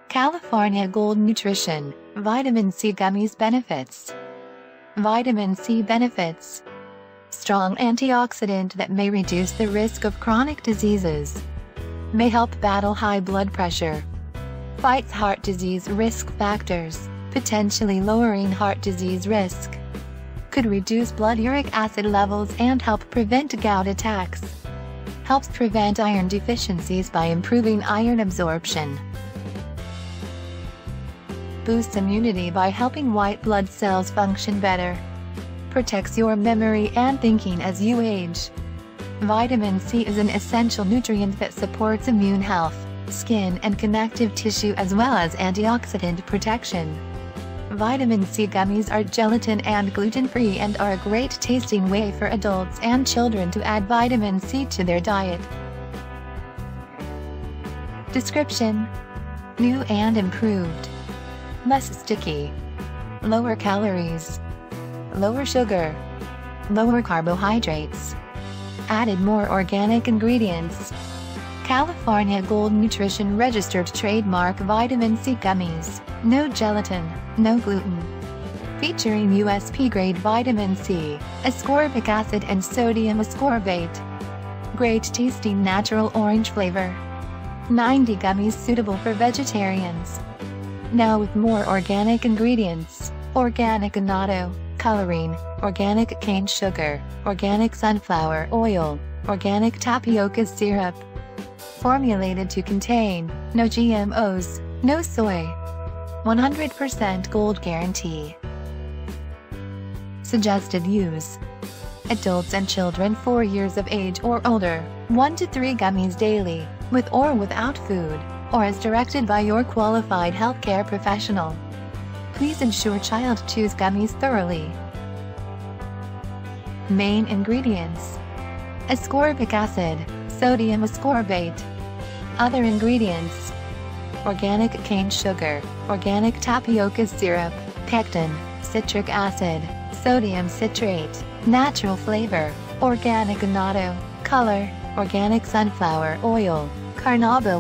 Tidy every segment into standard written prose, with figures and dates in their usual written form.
California Gold Nutrition, Vitamin C Gummies Benefits. Vitamin C benefits. Strong antioxidant that may reduce the risk of chronic diseases. May help battle high blood pressure. Fights heart disease risk factors, potentially lowering heart disease risk. Could reduce blood uric acid levels and help prevent gout attacks. Helps prevent iron deficiencies by improving iron absorption. Boosts immunity by helping white blood cells function better. Protects your memory and thinking as you age. Vitamin C is an essential nutrient that supports immune health, skin and connective tissue as well as antioxidant protection. Vitamin C gummies are gelatin and gluten-free and are a great tasting way for adults and children to add vitamin C to their diet. Description: new and improved. Less sticky. Lower calories. Lower sugar. Lower carbohydrates. Added more organic ingredients. California Gold Nutrition registered trademark Vitamin C Gummies. No gelatin, no gluten. Featuring USP grade vitamin C, ascorbic acid and sodium ascorbate. Great tasting natural orange flavor. 90 gummies suitable for vegetarians. Now with more organic ingredients: organic annatto, coloring, organic cane sugar, organic sunflower oil, organic tapioca syrup. Formulated to contain no GMOs, no soy. 100% gold guarantee. Suggested use: adults and children 4 years of age or older, 1 to 3 gummies daily, with or without food, or as directed by your qualified healthcare professional. Please ensure child chews gummies thoroughly. Main ingredients: ascorbic acid, sodium ascorbate. Other ingredients: organic cane sugar, organic tapioca syrup, pectin, citric acid, sodium citrate, natural flavor, organic annatto, color, organic sunflower oil, carnauba.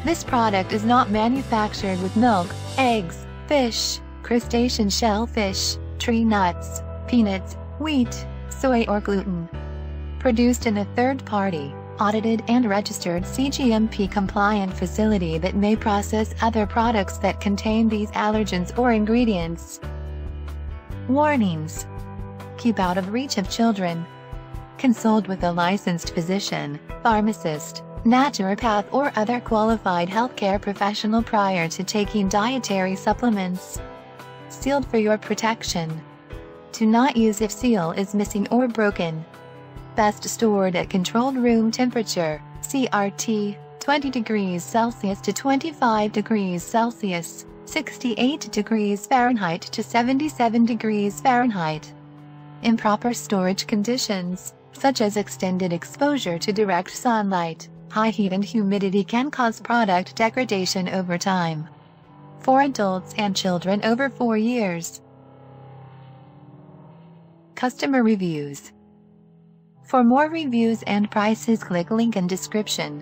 This product is not manufactured with milk, eggs, fish, crustacean shellfish, tree nuts, peanuts, wheat, soy or gluten. Produced in a third-party, audited and registered CGMP-compliant facility that may process other products that contain these allergens or ingredients. Warnings: keep out of reach of children. Consult with a licensed physician, pharmacist, naturopath or other qualified healthcare professional prior to taking dietary supplements. Sealed for your protection. Do not use if seal is missing or broken. Best stored at controlled room temperature, CRT, 20 degrees Celsius to 25 degrees Celsius, 68 degrees Fahrenheit to 77 degrees Fahrenheit. Improper storage conditions, such as extended exposure to direct sunlight, high heat and humidity can cause product degradation over time. For adults and children over 4 years. Customer reviews. For more reviews and prices, click link in description.